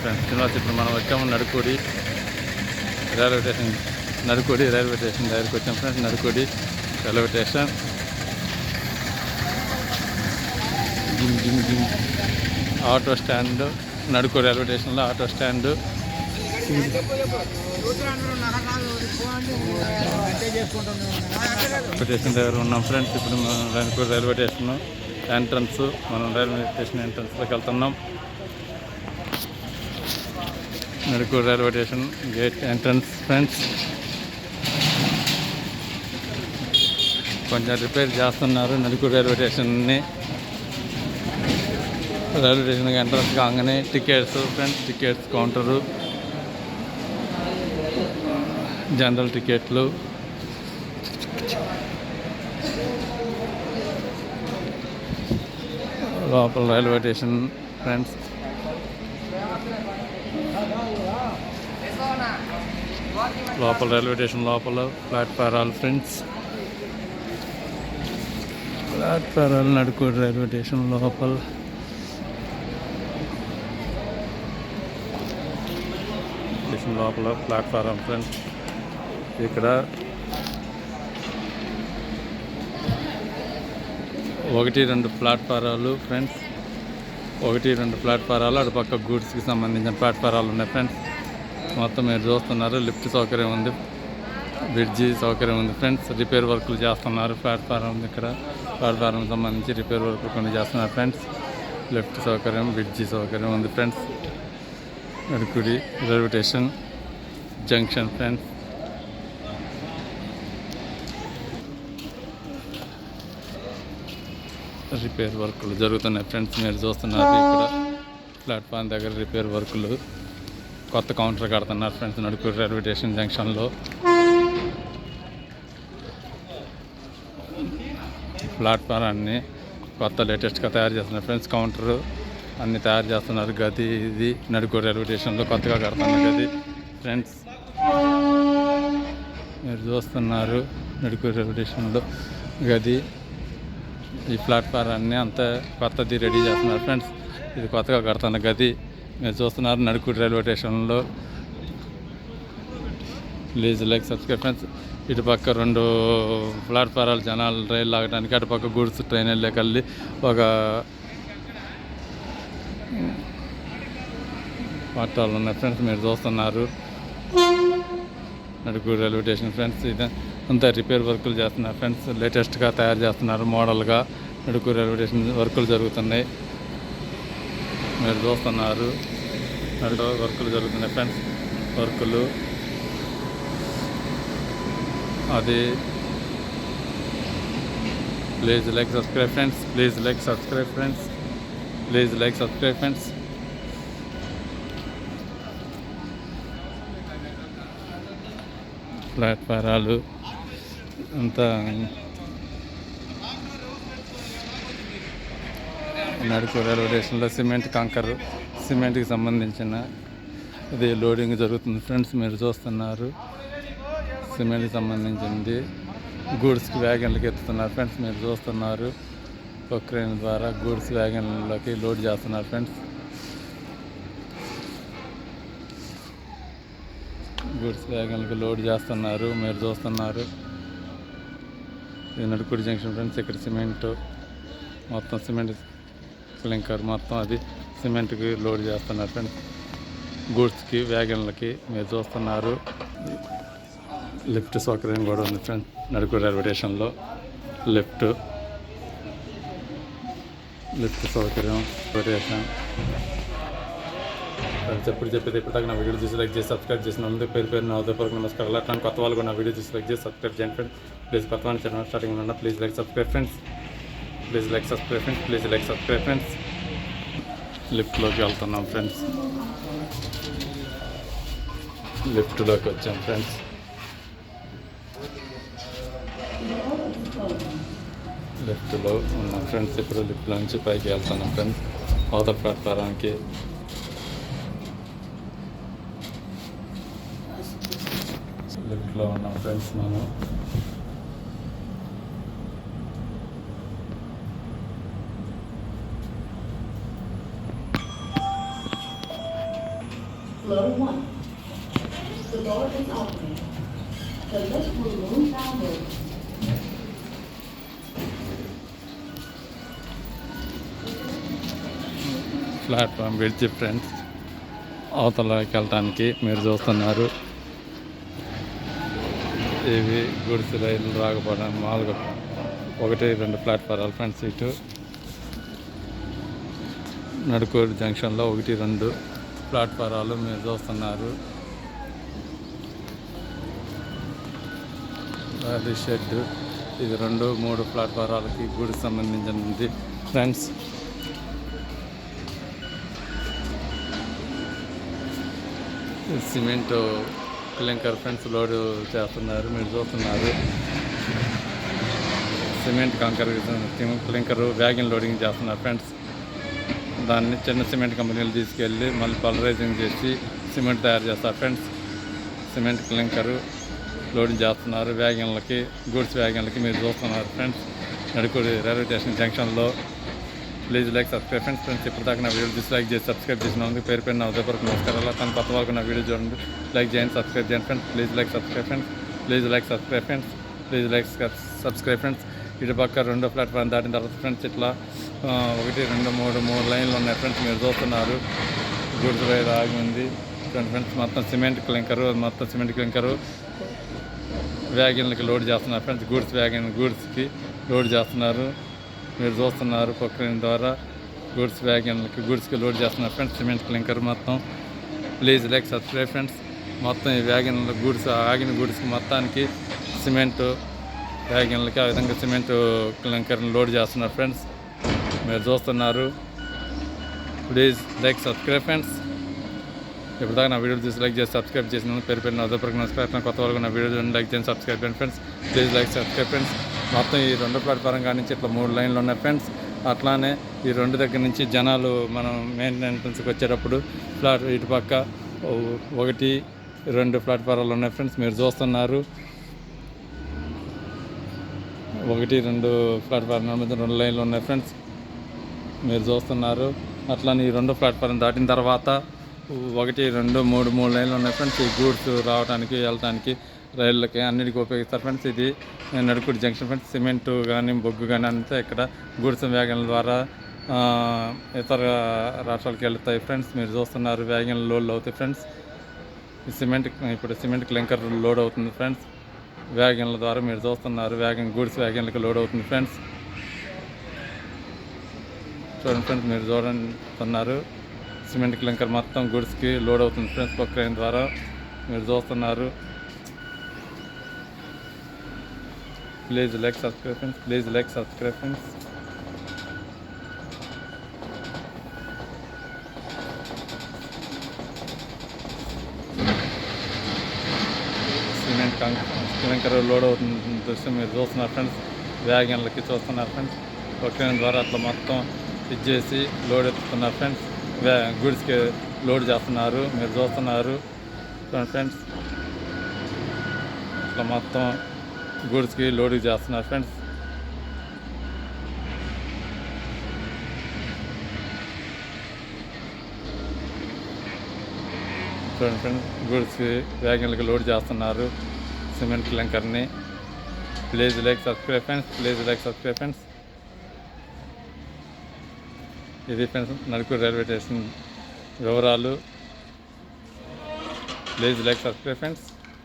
Friends Srinivas ఇప్పుడు మనం వచ్చాము నడుకోడి రైల్వే స్టేషన్ దగ్గరికి వచ్చాం friends. Nadikudi railway station auto stand Nadikudi railway స్టేషన్లో ఆటో స్టాండ్ స్టేషన్ దగ్గర ఉన్నాం ఫ్రెండ్స్. ఇప్పుడు మనం నడుకోడి రైల్వే స్టేషన్ ఎంట్రన్స్, మనం రైల్వే స్టేషన్ ఎంట్రన్స్లోకి వెళ్తున్నాం. Nadikudi railway station gate entrance friends. కొంచెం రిపేర్ చేస్తున్నారు నడుకోడి రైల్వే స్టేషన్ని. రైల్వే స్టేషన్కి ఎంట్రన్స్ కాగానే tickets friends, tickets counter, general టికెట్లు, లోపల రైల్వే స్టేషన్ ఫ్రెండ్స్. లోపల రైల్వే స్టేషన్ లోపల ప్లాట్ఫారాలు ఫ్రెండ్స్. ప్లాట్ఫారాలు నడుకోడి రైల్వే స్టేషన్ లోపల. స్టేషన్ లోపల ప్లాట్ఫారం ఫ్రెండ్స్. ఇక్కడ 1-2 ప్లాట్ఫారాలు ఫ్రెండ్స్. 1-2 ప్లాట్ఫారాలు, అటుపక్క గూడ్స్కి సంబంధించిన ప్లాట్ఫారాలు ఉన్నాయి ఫ్రెండ్స్. మొత్తం మీరు చూస్తున్నారు. లిఫ్ట్ సౌకర్యం ఉంది, బ్రిడ్జి సౌకర్యం ఉంది ఫ్రెండ్స్. రిపేర్ వర్కులు చేస్తున్నారు ప్లాట్ఫారం. ఇక్కడ ప్లాట్ఫారంకి సంబంధించి రిపేర్ వర్కులు కొన్ని చేస్తున్నారు ఫ్రెండ్స్. లిఫ్ట్ సౌకర్యం, బ్రిడ్జి సౌకర్యం ఉంది friends. Nadikudi railway station junction friends. Repair వర్కులు జరుగుతున్నాయి ఫ్రెండ్స్. మీరు చూస్తున్నారు ఇక్కడ ప్లాట్ఫామ్ దగ్గర రిపేర్ వర్కులు. కొత్త కౌంటర్ కడుతున్నారు ఫ్రెండ్స్ నడుకోడి రైల్వే స్టేషన్ జంక్షన్లో. ప్లాట్ఫారాన్ని కొత్త లేటెస్ట్గా తయారు చేస్తున్నారు ఫ్రెండ్స్. కౌంటరు అన్నీ తయారు చేస్తున్నారు. గది ఇది నడుకోడి రైల్వే స్టేషన్లో కొత్తగా కడుతున్న గది ఫ్రెండ్స్. మీరు చూస్తున్నారు నడుకోడి రైల్వే స్టేషన్లో గది. ఈ ప్లాట్ఫారాన్ని అంతా కొత్తది రెడీ చేస్తున్నారు ఫ్రెండ్స్. ఇది కొత్తగా కడుతున్న గది మీరు చూస్తున్నారు నడుకోడి రైల్వే స్టేషన్లో. Please like subscribe friends. ఇటుపక్క 2 ప్లాట్ఫారాలు జనాలు రైలు లాగడానికి, అటుపక్క గూడ్స్ ట్రైన్ వెళ్ళి ఒక పట్టాలు ఉన్నాయి ఫ్రెండ్స్. మీరు చూస్తున్నారు నడుకోడి రైల్వే స్టేషన్ ఫ్రెండ్స్. ఇది అంతా రిపేర్ వర్కులు చేస్తున్నారు ఫ్రెండ్స్. లేటెస్ట్గా తయారు చేస్తున్నారు మోడల్గా. నడుకోడి రైల్వే స్టేషన్ వర్కులు జరుగుతున్నాయి. మీరు చూస్తున్నారు వర్కులు జరుగుతున్నాయి ఫ్రెండ్స్. వర్కులు అది. Please like subscribe friends. Please like subscribe friends. Please like subscribe friends. ప్లాట్ఫారాలు అంతా నడుకోడి రైల్వే స్టేషన్లో సిమెంట్ కంకర్, సిమెంట్కి సంబంధించిన ఇది లోడింగ్ జరుగుతుంది ఫ్రెండ్స్. మీరు చూస్తున్నారు సిమెంట్కి సంబంధించింది. గూడ్స్కి వ్యాగన్లకి ఎత్తుతున్నారు ఫ్రెండ్స్. మీరు చూస్తున్నారు ఒక క్రేన్ ద్వారా గూడ్స్ వ్యాగన్లకి లోడ్ చేస్తున్నారు ఫ్రెండ్స్. గూడ్స్ వ్యాగన్లకి లోడ్ చేస్తున్నారు. మీరు చూస్తున్నారు ఇది నడుకోడి జంక్షన్ ఫ్రెండ్స్. ఇక్కడ సిమెంట్ మొత్తం సిమెంట్ క్లింకర్ మొత్తం అది సిమెంట్కి లోడ్ చేస్తున్నారు ఫ్రెండ్స్. గూడ్స్కి వ్యాగన్లకి మీరు చూస్తున్నారు. లిఫ్ట్ సౌకర్యం కూడా ఉంది ఫ్రెండ్స్ నడుకోడి రైల్వే స్టేషన్లో. లిఫ్ట్ సౌకర్యం స్టేషన్. ఎప్పుడు చెప్పేది ఇప్పటిదాకా నా వీడియో చూసి లైక్ చేసి సబ్స్క్రైబ్ చేసిన ముందు పేరు నా ఉదయపూర్వక నమస్కారాలు. అట్లాంటి కొత్త వాళ్ళు కూడా నా వీడియో చూసి లైక్ చేసి సబ్స్క్రైబ్ చేయండి ఫ్రెండ్స్. ప్లీజ్ కొత్త వాళ్ళు ఛానల్ స్టార్టింగ్ ఉన్నా please like subscribe friends. Please like subscribe friends. Please like subscribe friends. లిఫ్ట్లోకి వెళ్తున్నాం ఫ్రెండ్స్. లిఫ్ట్లోకి వచ్చాం ఫ్రెండ్స్. లిఫ్ట్లో ఉన్నాం ఫ్రెండ్స్. ఇప్పుడు లిఫ్ట్లో నుంచి పైకి వెళ్తున్నాం ఫ్రెండ్స్ అవతల ప్లాట్ఫారానికి. లిఫ్ట్లో ఉన్నాం ఫ్రెండ్స్ మనం. Floor 1. The door is open. The lift will move downward. Platform bridge friends, అవతలకి వెళ్ళటానికి మీరు చూస్తున్నారు. ఇవి గుడిసి రైలు రాకపోవడం మామూలుగా 1-2 ప్లాట్ఫారాలు ఫ్రెండ్స్. ఇటు నడుకూరు జంక్షన్లో 1-2 ప్లాట్ఫారాలు మీరు చూస్తున్నారు. అది షెడ్. ఇది 2-3 ప్లాట్ఫారాలకి గుడికి సంబంధించింది friends. Cement clinker friends load చేస్తున్నారు మీరు చూస్తున్నారు. సిమెంట్ క్లింకర్ వ్యాగన్ లోడింగ్ చేస్తున్నారు ఫ్రెండ్స్. దాన్ని చిన్న సిమెంట్ కంపెనీలు తీసుకెళ్ళి మళ్ళీ పల్వరైజింగ్ చేసి సిమెంట్ తయారు చేస్తారు ఫ్రెండ్స్. సిమెంట్ క్లింకరు లోడింగ్ చేస్తున్నారు వ్యాగన్లకి, గూడ్స్ వ్యాగన్లకి మీరు చూస్తున్నారు ఫ్రెండ్స్. నడుకూరు రైల్వే స్టేషన్ జంక్షన్లో. Please like subscribe friends. ఇప్పుడు దాకా నా వీడియో డిస్లైక్ చేసి సబ్స్క్రైబ్ చేసినందుకు పేరు పేరు నా ఉదయపూర్వక నమస్కారాలు. తన కొత్త వాళ్ళకు నా వీడియో చూడండి, లైక్ చేయండి, సబ్స్క్రైబ్ చేయండి friends. Please like subscribe friends. Please like subscribe friends. Please like subscribe friends. ఇటు పక్క 2 ప్లాట్ఫామ్ దాటిన తర్వాత ఫ్రెండ్స్ ఇట్లా 1, 2, 3 లైన్లు ఉన్నాయి ఫ్రెండ్స్ మీరు చూస్తున్నారు. గూడ్స్ రైలు ఆగి ఉంది ఫ్రెండ్స్. మొత్తం సిమెంట్ క్లింకరు వ్యాగన్లకి లోడ్ చేస్తున్నారు ఫ్రెండ్స్. గూడ్స్కి లోడ్ చేస్తున్నారు మీరు చూస్తున్నారు. ప్రొక్లైన్ ద్వారా గూడ్స్కి లోడ్ చేస్తున్నారు ఫ్రెండ్స్. సిమెంట్ క్లింకర్ మొత్తం. Please like subscribe friends. మొత్తం ఈ వ్యాగన్ల ఆగిన గూడ్స్కి మొత్తానికి సిమెంట్ వ్యాగన్లకి ఆ విధంగా సిమెంట్ క్లింకర్ని లోడ్ చేస్తున్నారు ఫ్రెండ్స్ మీరు చూస్తున్నారు. Please like subscribe friends. ఇప్పుడు దాకా నా వీడియో చూసి లైక్ చేసి సబ్స్క్రైబ్ చేసిన పేరు పేరు ఉదయపూర్వక నమస్కారం. కొత్త వాళ్ళకు నా వీడియో చూడండి, లైక్ చేయండి, సబ్స్క్రైబ్ చేయండి friends. Please like subscribe friends. మొత్తం ఈ 2 ప్లాట్ఫారం కాడి నుంచి ఇట్లా 3 లైన్లు ఉన్నాయి ఫ్రెండ్స్. అట్లానే ఈ 2 దగ్గర నుంచి జనాలు మనం మెయిన్ ఎంట్రన్స్కి వచ్చేటప్పుడు ఇటు పక్క 1-2 ప్లాట్ఫారాలు ఉన్నాయి ఫ్రెండ్స్ మీరు చూస్తున్నారు. 1-2 ప్లాట్ఫారం మధ్య 2 లైన్లు ఉన్నాయి ఫ్రెండ్స్ మీరు చూస్తున్నారు. అట్లానే ఈ 2 ప్లాట్ఫారం దాటిన తర్వాత 1, 2, 3 లైన్లు ఉన్నాయి ఫ్రెండ్స్. ఈ గూడ్స్ రావడానికి వెళ్ళటానికి రైళ్ళకి అన్నిటికీ ఉపయోగిస్తారు ఫ్రెండ్స్. ఇది నడుకూరు జంక్షన్ ఫ్రెండ్స్. సిమెంటు కానీ బొగ్గు కానీ అంతా ఇక్కడ గూడ్స్ వ్యాగన్ల ద్వారా ఇతర రాష్ట్రాలకు వెళ్తాయి ఫ్రెండ్స్ మీరు చూస్తున్నారు. వ్యాగన్లు లోడ్లు అవుతాయి ఫ్రెండ్స్. ఇప్పుడు సిమెంట్ క్లింకర్ లోడ్ అవుతుంది ఫ్రెండ్స్ వ్యాగన్ల ద్వారా మీరు చూస్తున్నారు. గూడ్స్ వ్యాగన్లకి లోడ్ అవుతుంది ఫ్రెండ్స్. చూడండి ఫ్రెండ్స్ మీరు చూస్తున్నారు. సిమెంట్ క్లింకర్ మొత్తం గూడ్స్కి లోడ్ అవుతుంది ఫ్రెండ్స్ ప్రొక్లైన్ ద్వారా మీరు చూస్తున్నారు. Please like subscribe friends. Please like subscribe friends. Cement clinker load అవుతుంది దృశ్యం మీరు చూస్తున్నారు ఫ్రెండ్స్. వ్యాగన్లకి చూస్తున్నారు ఫ్రెండ్స్. ప్రొక్లైన్ ద్వారా అట్లా మొత్తం ఇచ్చేసి లోడ్ ఎత్తుతున్నారు ఫ్రెండ్స్. గూడ్స్కి లోడ్ చేస్తున్నారు మీరు చూస్తున్నారు ఫ్రెండ్స్. ఇట్లా మొత్తం గూడ్స్కి లోడ్ చేస్తున్నారు ఫ్రెండ్స్. చూడండి ఫ్రెండ్స్ గూడ్స్కి వ్యాగన్లకి లోడ్ చేస్తున్నారు సిమెంట్ క్లింకర్ని. Please like subscribe friends. Please like subscribe friends. ఇది ఫ్రెండ్స్ నడుకూరు రైల్వే స్టేషన్ వివరాలు. Please like subscribe friends.